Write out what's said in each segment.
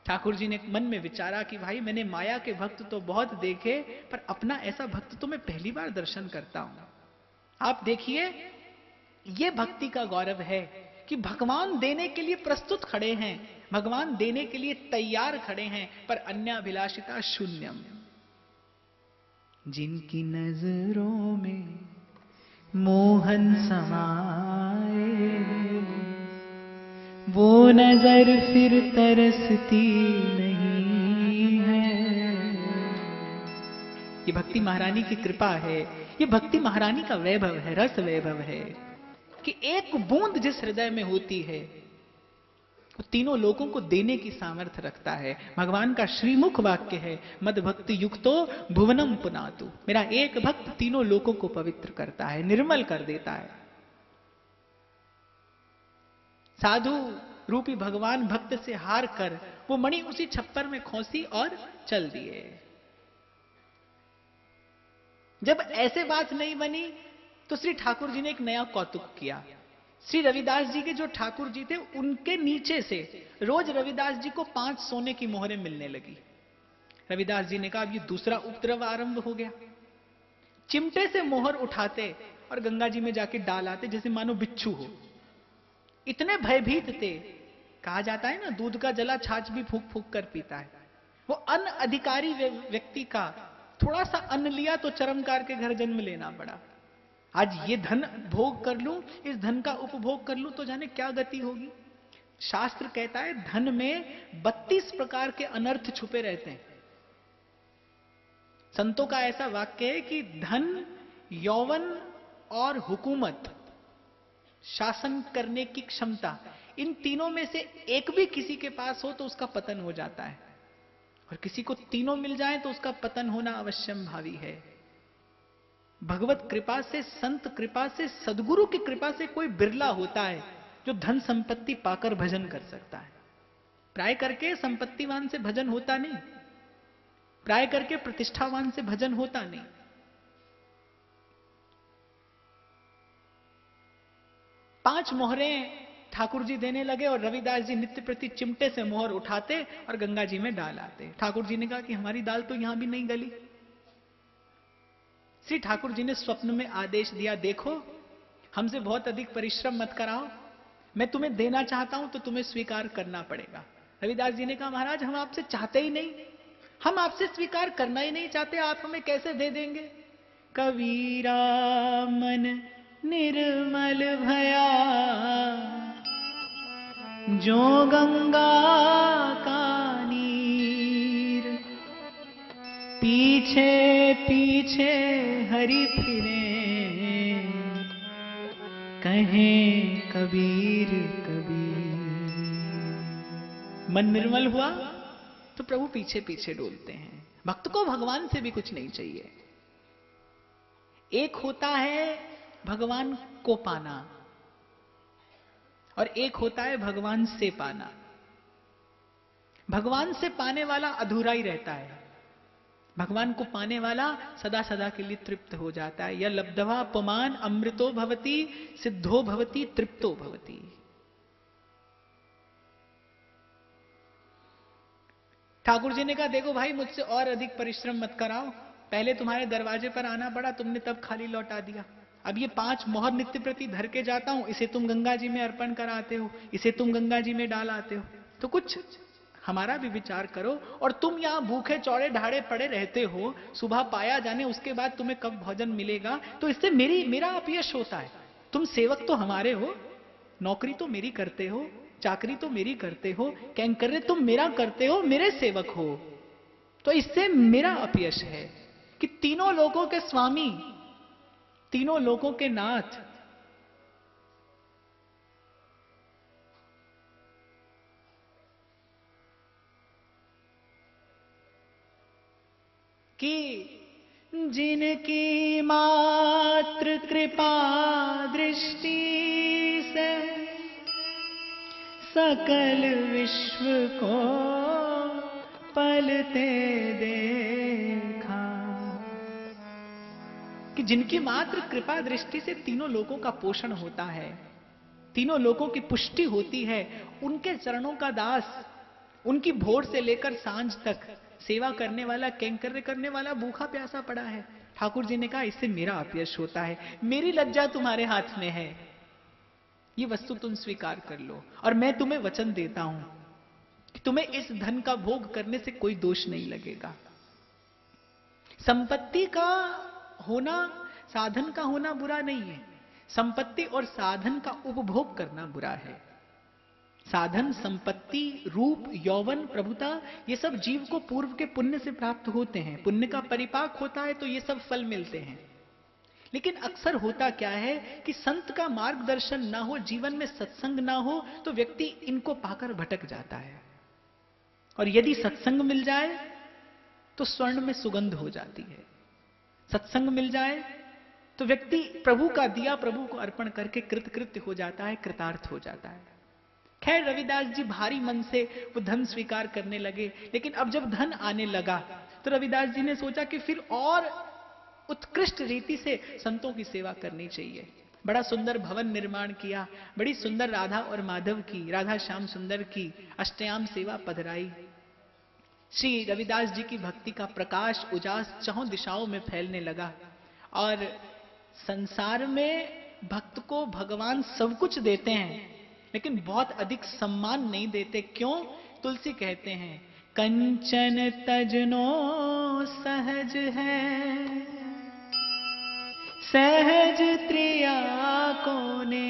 ठाकुर जी ने मन में विचारा कि भाई मैंने माया के भक्त तो बहुत देखे, पर अपना ऐसा भक्त तो मैं पहली बार दर्शन करता हूं। आप देखिए, ये भक्ति का गौरव है कि भगवान देने के लिए प्रस्तुत खड़े हैं, भगवान देने के लिए तैयार खड़े हैं, पर अन्याभिलाषिता शून्यम। जिनकी नजरों में मोहन समाए, वो नजर फिर तरसती नहीं है। ये भक्ति महारानी की कृपा है, ये भक्ति महारानी का वैभव है, रस वैभव है कि एक बूंद जिस हृदय में होती है वो तीनों लोगों को देने की सामर्थ्य रखता है। भगवान का श्रीमुख वाक्य है, मद भक्ति युक्तो भुवनम पुनातु। मेरा एक भक्त तीनों लोगों को पवित्र करता है, निर्मल कर देता है। साधु रूपी भगवान भक्त से हार कर वो मणि उसी छप्पर में खोसी और चल दिए। जब ऐसे बात नहीं बनी तो श्री ठाकुर जी ने एक नया कौतुक किया। श्री रविदास जी के जो ठाकुर जी थे, उनके नीचे से रोज रविदास जी को 5 सोने की मोहरें मिलने लगी। रविदास जी ने कहा अब ये दूसरा उपद्रव आरंभ हो गया। चिमटे से मोहर उठाते और गंगा जी में जाके डाल आते जैसे मानो बिच्छू हो। इतने भयभीत थे, कहा जाता है ना दूध का जला छाछ भी फूक फूक कर पीता है। वो अन्न अधिकारी व्यक्ति का थोड़ा सा अन्न लिया तो चरमकार के घर जन्म लेना पड़ा। आज ये धन भोग कर लूं, इस धन का उपभोग कर लूं तो जाने क्या गति होगी। शास्त्र कहता है धन में 32 प्रकार के अनर्थ छुपे रहते हैं। संतों का ऐसा वाक्य है कि धन, यौवन और हुकूमत, शासन करने की क्षमता, इन तीनों में से एक भी किसी के पास हो तो उसका पतन हो जाता है, और किसी को तीनों मिल जाए तो उसका पतन होना अवश्यम भावी है। भगवत कृपा से, संत कृपा से, सदगुरु की कृपा से कोई बिरला होता है जो धन संपत्ति पाकर भजन कर सकता है। प्राय करके संपत्तिवान से भजन होता नहीं, प्राय करके प्रतिष्ठावान से भजन होता नहीं। पांच मोहरें ठाकुर जी देने लगे और रविदास जी नित्य प्रति चिमटे से मोहर उठाते और गंगा जी में डाल आते। ठाकुर जी ने कहा कि हमारी दाल तो यहां भी नहीं गली। श्री ठाकुर जी ने स्वप्न में आदेश दिया, देखो हमसे बहुत अधिक परिश्रम मत कराओ, मैं तुम्हें देना चाहता हूं तो तुम्हें स्वीकार करना पड़ेगा। रविदास जी ने कहा महाराज हम आपसे चाहते ही नहीं, हम आपसे स्वीकार करना ही नहीं चाहते, आप हमें कैसे दे देंगे। कबीरा मन निर्मल भया, जो गंगा का नीर, पीछे पीछे हरि फिरे, कहें कबीर कबीर। मन निर्मल हुआ तो प्रभु पीछे पीछे डोलते हैं। भक्त को भगवान से भी कुछ नहीं चाहिए। एक होता है भगवान को पाना और एक होता है भगवान से पाना। भगवान से पाने वाला अधूरा ही रहता है, भगवान को पाने वाला सदा सदा के लिए तृप्त हो जाता है। यह लब्धवा पुमान अमृतो भवति, सिद्धो भवति, तृप्तो भवति। ठाकुर जी ने कहा देखो भाई मुझसे और अधिक परिश्रम मत कराओ, पहले तुम्हारे दरवाजे पर आना पड़ा, तुमने तब खाली लौटा दिया। अब ये 5 मोहर नित्य प्रति धर के जाता हूं, इसे तुम गंगा जी में अर्पण कराते हो, इसे तुम गंगा जी में डालाते हो, तो कुछ हमारा भी विचार करो। और तुम यहां भूखे चौड़े ढाड़े पड़े रहते हो, सुबह पाया जाने उसके बाद तुम्हें कब भोजन मिलेगा, तो इससे मेरा अपयश होता है। तुम सेवक तो हमारे हो, नौकरी तो मेरी करते हो, चाकरी तो मेरी करते हो, कैंकर्य तुम मेरा करते हो, मेरे सेवक हो, तो इससे मेरा अपयश है कि तीनों लोगों के स्वामी, तीनों लोगों के नाथ, कि जिनकी मात्र कृपा दृष्टि से सकल विश्व को पलते देखा, कि जिनकी मात्र कृपा दृष्टि से तीनों लोगों का पोषण होता है, तीनों लोगों की पुष्टि होती है, उनके चरणों का दास, उनकी भोर से लेकर सांझ तक सेवा करने वाला, कैंकर्य करने वाला भूखा प्यासा पड़ा है। ठाकुर जी ने कहा इससे मेरा अपयश होता है, मेरी लज्जा तुम्हारे हाथ में है, ये वस्तु तुम स्वीकार कर लो, और मैं तुम्हें वचन देता हूं कि तुम्हें इस धन का भोग करने से कोई दोष नहीं लगेगा। संपत्ति का होना, साधन का होना बुरा नहीं है, संपत्ति और साधन का उपभोग करना बुरा है। साधन, संपत्ति, रूप, यौवन, प्रभुता, ये सब जीव को पूर्व के पुण्य से प्राप्त होते हैं। पुण्य का परिपाक होता है तो ये सब फल मिलते हैं। लेकिन अक्सर होता क्या है कि संत का मार्गदर्शन ना हो, जीवन में सत्संग ना हो, तो व्यक्ति इनको पाकर भटक जाता है। और यदि सत्संग मिल जाए तो स्वर्ण में सुगंध हो जाती है। सत्संग मिल जाए तो व्यक्ति प्रभु का दिया प्रभु को अर्पण करके कृतकृत्य हो जाता है, कृतार्थ हो जाता है। खैर रविदास जी भारी मन से वो धन स्वीकार करने लगे, लेकिन अब जब धन आने लगा तो रविदास जी ने सोचा कि फिर और उत्कृष्ट रीति से संतों की सेवा करनी चाहिए। बड़ा सुंदर भवन निर्माण किया, बड़ी सुंदर राधा और माधव की, राधा श्याम सुंदर की अष्टयाम सेवा पधराई। श्री रविदास जी की भक्ति का प्रकाश उजास चहुं दिशाओं में फैलने लगा। और संसार में भक्त को भगवान सब कुछ देते हैं, लेकिन बहुत अधिक सम्मान नहीं देते। क्यों? तुलसी कहते हैं, कंचन तजनो सहज है, सहज त्रिया कोने,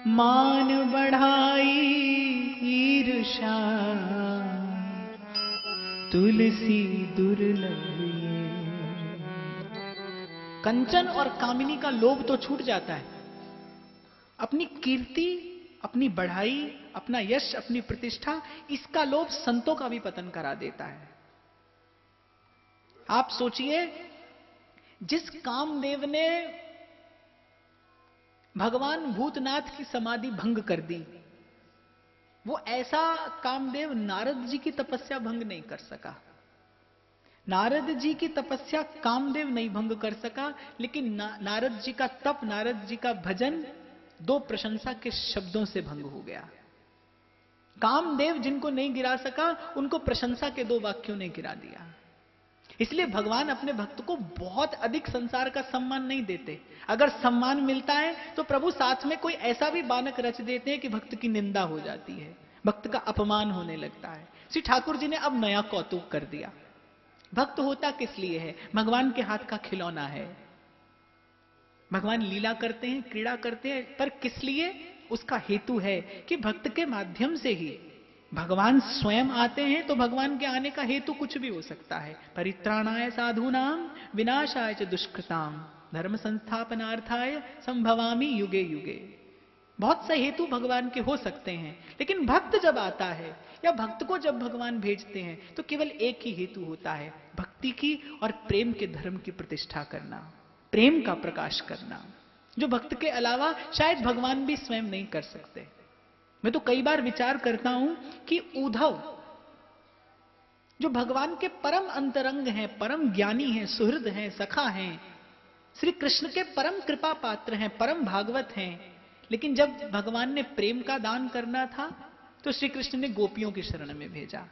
मान बढ़ाई ईर्षा, तुलसी दुर्लभ ये। कंचन और कामिनी का लोभ तो छूट जाता है, अपनी कीर्ति, अपनी बढ़ाई, अपना यश, अपनी प्रतिष्ठा, इसका लोभ संतों का भी पतन करा देता है। आप सोचिए, जिस कामदेव ने भगवान भूतनाथ की समाधि भंग कर दी, वो ऐसा कामदेव नारद जी की तपस्या भंग नहीं कर सका। नारद जी की तपस्या कामदेव नहीं भंग कर सका, लेकिन नारद जी का तप, नारद जी का भजन दो प्रशंसा के शब्दों से भंग हो गया। कामदेव जिनको नहीं गिरा सका, उनको प्रशंसा के दो वाक्यों ने गिरा दिया। इसलिए भगवान अपने भक्त को बहुत अधिक संसार का सम्मान नहीं देते। अगर सम्मान मिलता है तो प्रभु साथ में कोई ऐसा भी बानक रच देते हैं कि भक्त की निंदा हो जाती है, भक्त का अपमान होने लगता है। श्री ठाकुर जी ने अब नया कौतुक कर दिया। भक्त होता किस लिए है? भगवान के हाथ का खिलौना है। भगवान लीला करते हैं, क्रीड़ा करते हैं, पर किस लिए? उसका हेतु है कि भक्त के माध्यम से ही भगवान स्वयं आते हैं। तो भगवान के आने का हेतु कुछ भी हो सकता है। परित्राणाय साधूनाम विनाशाय च दुष्कृताम धर्म संस्थापनार्थाय संभवामि युगे युगे। बहुत से हेतु भगवान के हो सकते हैं, लेकिन भक्त जब आता है या भक्त को जब भगवान भेजते हैं तो केवल एक ही हेतु होता है, भक्ति की और प्रेम के धर्म की प्रतिष्ठा करना, प्रेम का प्रकाश करना, जो भक्त के अलावा शायद भगवान भी स्वयं नहीं कर सकते। मैं तो कई बार विचार करता हूं कि उद्धव जो भगवान के परम अंतरंग हैं, परम ज्ञानी हैं, सुहृद हैं, सखा हैं, श्री कृष्ण के परम कृपा पात्र हैं, परम भागवत हैं, लेकिन जब भगवान ने प्रेम का दान करना था तो श्री कृष्ण ने गोपियों की शरण में भेजा।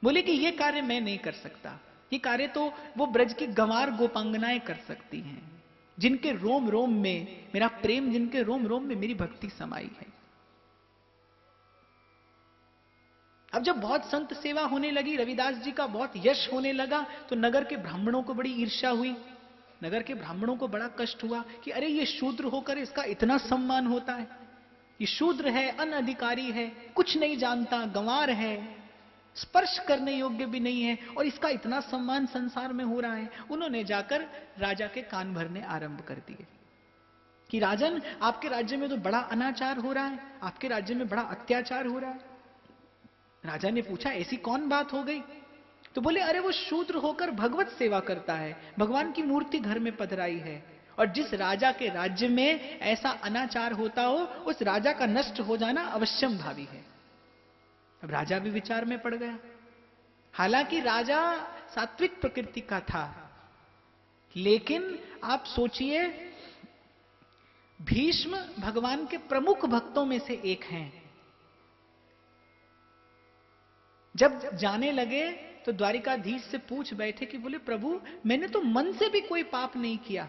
बोले कि यह कार्य मैं नहीं कर सकता, ये कार्य तो वो ब्रज की गंवार गोपांगनाएं कर सकती हैं, जिनके रोम रोम में मेरा प्रेम, जिनके रोम रोम में मेरी भक्ति समाई है। अब जब बहुत संत सेवा होने लगी, रविदास जी का बहुत यश होने लगा, तो नगर के ब्राह्मणों को बड़ी ईर्ष्या हुई। नगर के ब्राह्मणों को बड़ा कष्ट हुआ कि अरे ये शूद्र होकर इसका इतना सम्मान होता है, ये शूद्र है, अनधिकारी है, कुछ नहीं जानता, गंवार है, स्पर्श करने योग्य भी नहीं है, और इसका इतना सम्मान संसार में हो रहा है। उन्होंने जाकर राजा के कान भरने आरंभ कर दिए कि राजन, आपके राज्य में तो बड़ा अनाचार हो रहा है, आपके राज्य में बड़ा अत्याचार हो रहा है। राजा ने पूछा ऐसी कौन बात हो गई? तो बोले अरे वो शूद्र होकर भगवत सेवा करता है, भगवान की मूर्ति घर में पधराई है, और जिस राजा के राज्य में ऐसा अनाचार होता हो, उस राजा का नष्ट हो जाना अवश्यम भावी है। अब राजा भी विचार में पड़ गया। हालांकि राजा सात्विक प्रकृति का था, लेकिन आप सोचिए, भीष्म भगवान के प्रमुख भक्तों में से एक हैं, जब जाने लगे तो द्वारिकाधीश से पूछ बैठे कि बोले प्रभु मैंने तो मन से भी कोई पाप नहीं किया,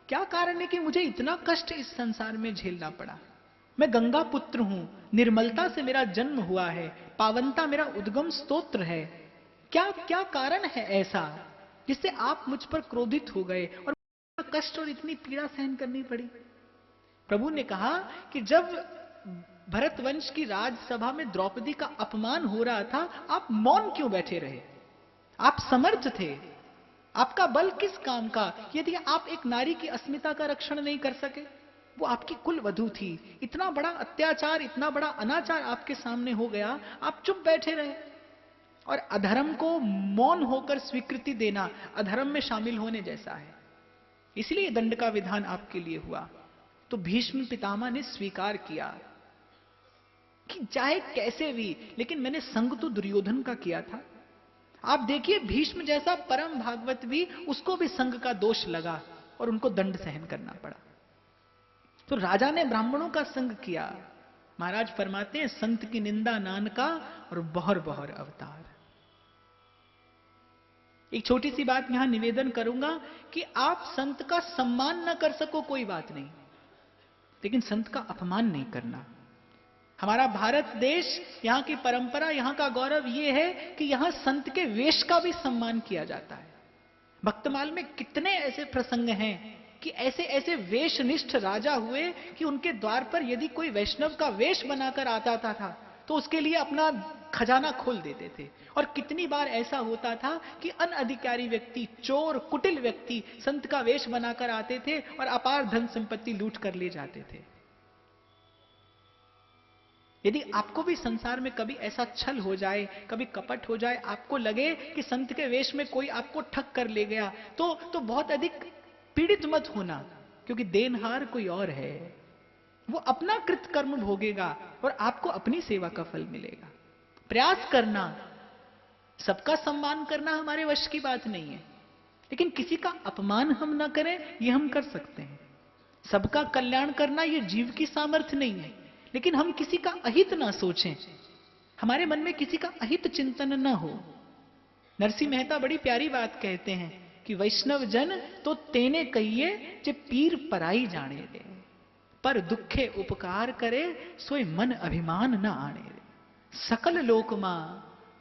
क्या कारण है कि मुझे इतना कष्ट इस संसार में झेलना पड़ा। मैं गंगा पुत्र हूं, निर्मलता से मेरा जन्म हुआ है, पावनता मेरा उद्गम स्तोत्र है, क्या क्या कारण है ऐसा जिससे आप मुझ पर क्रोधित हो गए और कष्ट और इतनी पीड़ा सहन करनी पड़ी। प्रभु ने कहा कि जब भरतवंश की राजसभा में द्रौपदी का अपमान हो रहा था, आप मौन क्यों बैठे रहे? आप समर्थ थे, आपका बल किस काम का यदि आप एक नारी की अस्मिता का रक्षण नहीं कर सके? वो आपकी कुल वधू थी, इतना बड़ा अत्याचार, इतना बड़ा अनाचार आपके सामने हो गया, आप चुप बैठे रहे। और अधर्म को मौन होकर स्वीकृति देना अधर्म में शामिल होने जैसा है, इसलिए दंड का विधान आपके लिए हुआ। तो भीष्म पितामह ने स्वीकार किया कि चाहे कैसे भी, लेकिन मैंने संग तो दुर्योधन का किया था। आप देखिए भीष्म जैसा परम भागवत भी, उसको भी संग का दोष लगा और उनको दंड सहन करना पड़ा। तो राजा ने ब्राह्मणों का संग किया। महाराज फरमाते हैं संत की निंदा नान का और बहर बहर अवतार। एक छोटी सी बात यहां निवेदन करूंगा कि आप संत का सम्मान न कर सको कोई बात नहीं, लेकिन संत का अपमान नहीं करना। हमारा भारत देश, यहां की परंपरा, यहां का गौरव यह है कि यहां संत के वेश का भी सम्मान किया जाता है। भक्तमाल में कितने ऐसे प्रसंग हैं कि ऐसे ऐसे वेशनिष्ठ राजा हुए कि उनके द्वार पर यदि कोई वैष्णव का वेश बनाकर आता था तो उसके लिए अपना खजाना खोल देते थे। और कितनी बार ऐसा होता था कि अनधिकारी व्यक्ति, चोर, कुटिल व्यक्ति संत का वेश बनाकर आते थे और अपार धन संपत्ति लूट कर ले जाते थे। यदि आपको भी संसार में कभी ऐसा छल हो जाए, कभी कपट हो जाए, आपको लगे कि संत के वेश में कोई आपको ठग कर ले गया, तो बहुत अधिक पीड़ित मत होना, क्योंकि देनहार कोई और है। वो अपना कृत कर्म भोगेगा और आपको अपनी सेवा का फल मिलेगा। प्रयास करना, सबका सम्मान करना हमारे वश की बात नहीं है, लेकिन किसी का अपमान हम ना करें, यह हम कर सकते हैं। सबका कल्याण करना यह जीव की सामर्थ्य नहीं है, लेकिन हम किसी का अहित ना सोचें, हमारे मन में किसी का अहित चिंतन न हो। नरसिंह मेहता बड़ी प्यारी बात कहते हैं कि वैष्णव जन तो तेने कहिए जे पीर पराई जाने रे, पर दुखे उपकार करे सोई मन अभिमान न आने रे। सकल लोक मां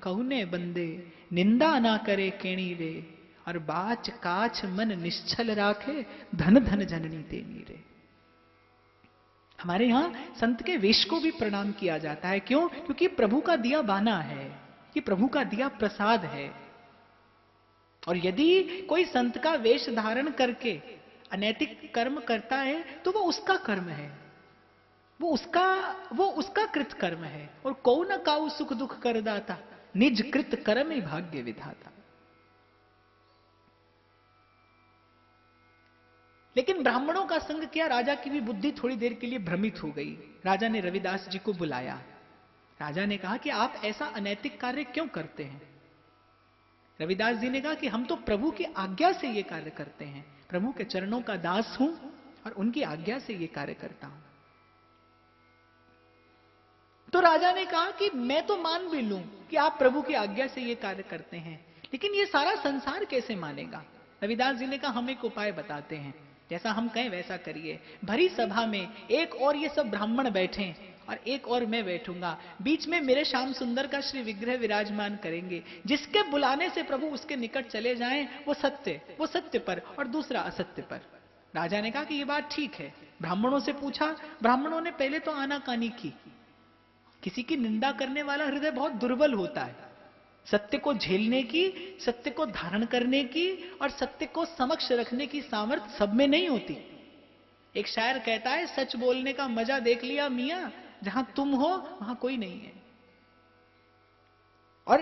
कहुने बंदे, निंदा ना करे केणी रे, और बाच काछ मन निश्चल राखे, धन धन जननी तेनी रे। हमारे यहां संत के वेश को भी प्रणाम किया जाता है। क्यों? क्योंकि प्रभु का दिया बाना है, कि प्रभु का दिया प्रसाद है। और यदि कोई संत का वेश धारण करके अनैतिक कर्म करता है तो वो उसका कर्म है, वो उसका कृत कर्म है। और कौ न काऊ सुख दुख कर दाता, निज कृत कर्म ही भाग्य विधाता। लेकिन ब्राह्मणों का संग किया, राजा की भी बुद्धि थोड़ी देर के लिए भ्रमित हो गई। राजा ने रविदास जी को बुलाया। राजा ने कहा कि आप ऐसा अनैतिक कार्य क्यों करते हैं? रविदास जी ने कहा कि हम तो प्रभु की आज्ञा से ये कार्य करते हैं, प्रभु के चरणों का दास हूं और उनकी आज्ञा से ये कार्य करता हूं। तो राजा ने कहा कि मैं तो मान भी लूं कि आप प्रभु की आज्ञा से ये कार्य करते हैं, लेकिन ये सारा संसार कैसे मानेगा? रविदास जी ने कहा हम एक उपाय बताते हैं, जैसा हम कहें वैसा करिए। भरी सभा में एक और ये सब ब्राह्मण बैठे और एक और मैं बैठूंगा, बीच में मेरे श्याम सुंदर का श्री विग्रह विराजमान करेंगे। जिसके बुलाने से प्रभु उसके निकट चले जाएं, वो सत्य पर और दूसरा असत्य पर। राजा ने कहा कि ये बात ठीक है। ब्राह्मणों से पूछा, ब्राह्मणों ने पहले तो आनाकानी की। किसी की निंदा करने वाला हृदय बहुत दुर्बल होता है। सत्य को झेलने की, सत्य को धारण करने की और सत्य को समक्ष रखने की सामर्थ्य सब में नहीं होती। एक शायर कहता है, सच बोलने का मजा देख लिया मियां, जहां तुम हो वहां कोई नहीं है। और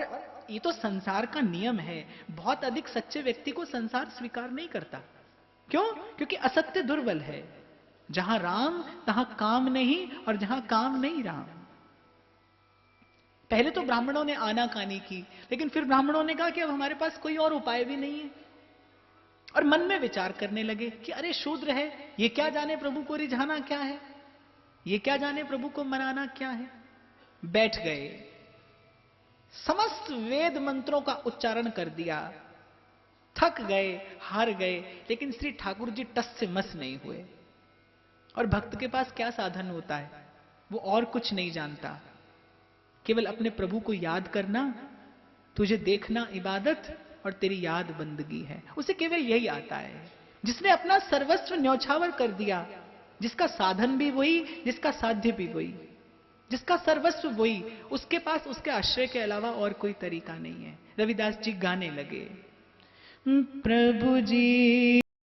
ये तो संसार का नियम है। बहुत अधिक सच्चे व्यक्ति को संसार स्वीकार नहीं करता। क्यों? क्योंकि असत्य दुर्बल है। जहां राम तहां काम नहीं, और जहां काम नहीं राम। पहले तो ब्राह्मणों ने आनाकानी की, लेकिन फिर ब्राह्मणों ने कहा कि अब हमारे पास कोई और उपाय भी नहीं है। और मन में विचार करने लगे कि अरे शूद्र है, ये क्या जाने प्रभु को रिझाना क्या है, ये क्या जाने प्रभु को मनाना क्या है। बैठ गए, समस्त वेद मंत्रों का उच्चारण कर दिया, थक गए, हार गए, लेकिन श्री ठाकुर जी टस से मस नहीं हुए। और भक्त के पास क्या साधन होता है? वो और कुछ नहीं जानता, केवल अपने प्रभु को याद करना, तुझे देखना इबादत और तेरी याद बंदगी है। उसे केवल यही आता है। जिसने अपना सर्वस्व न्यौछावर कर दिया, जिसका साधन भी वही, जिसका साध्य भी वही, जिसका सर्वस्व वही, उसके पास उसके आश्रय के अलावा और कोई तरीका नहीं है। रविदास जी गाने लगे, प्रभु जी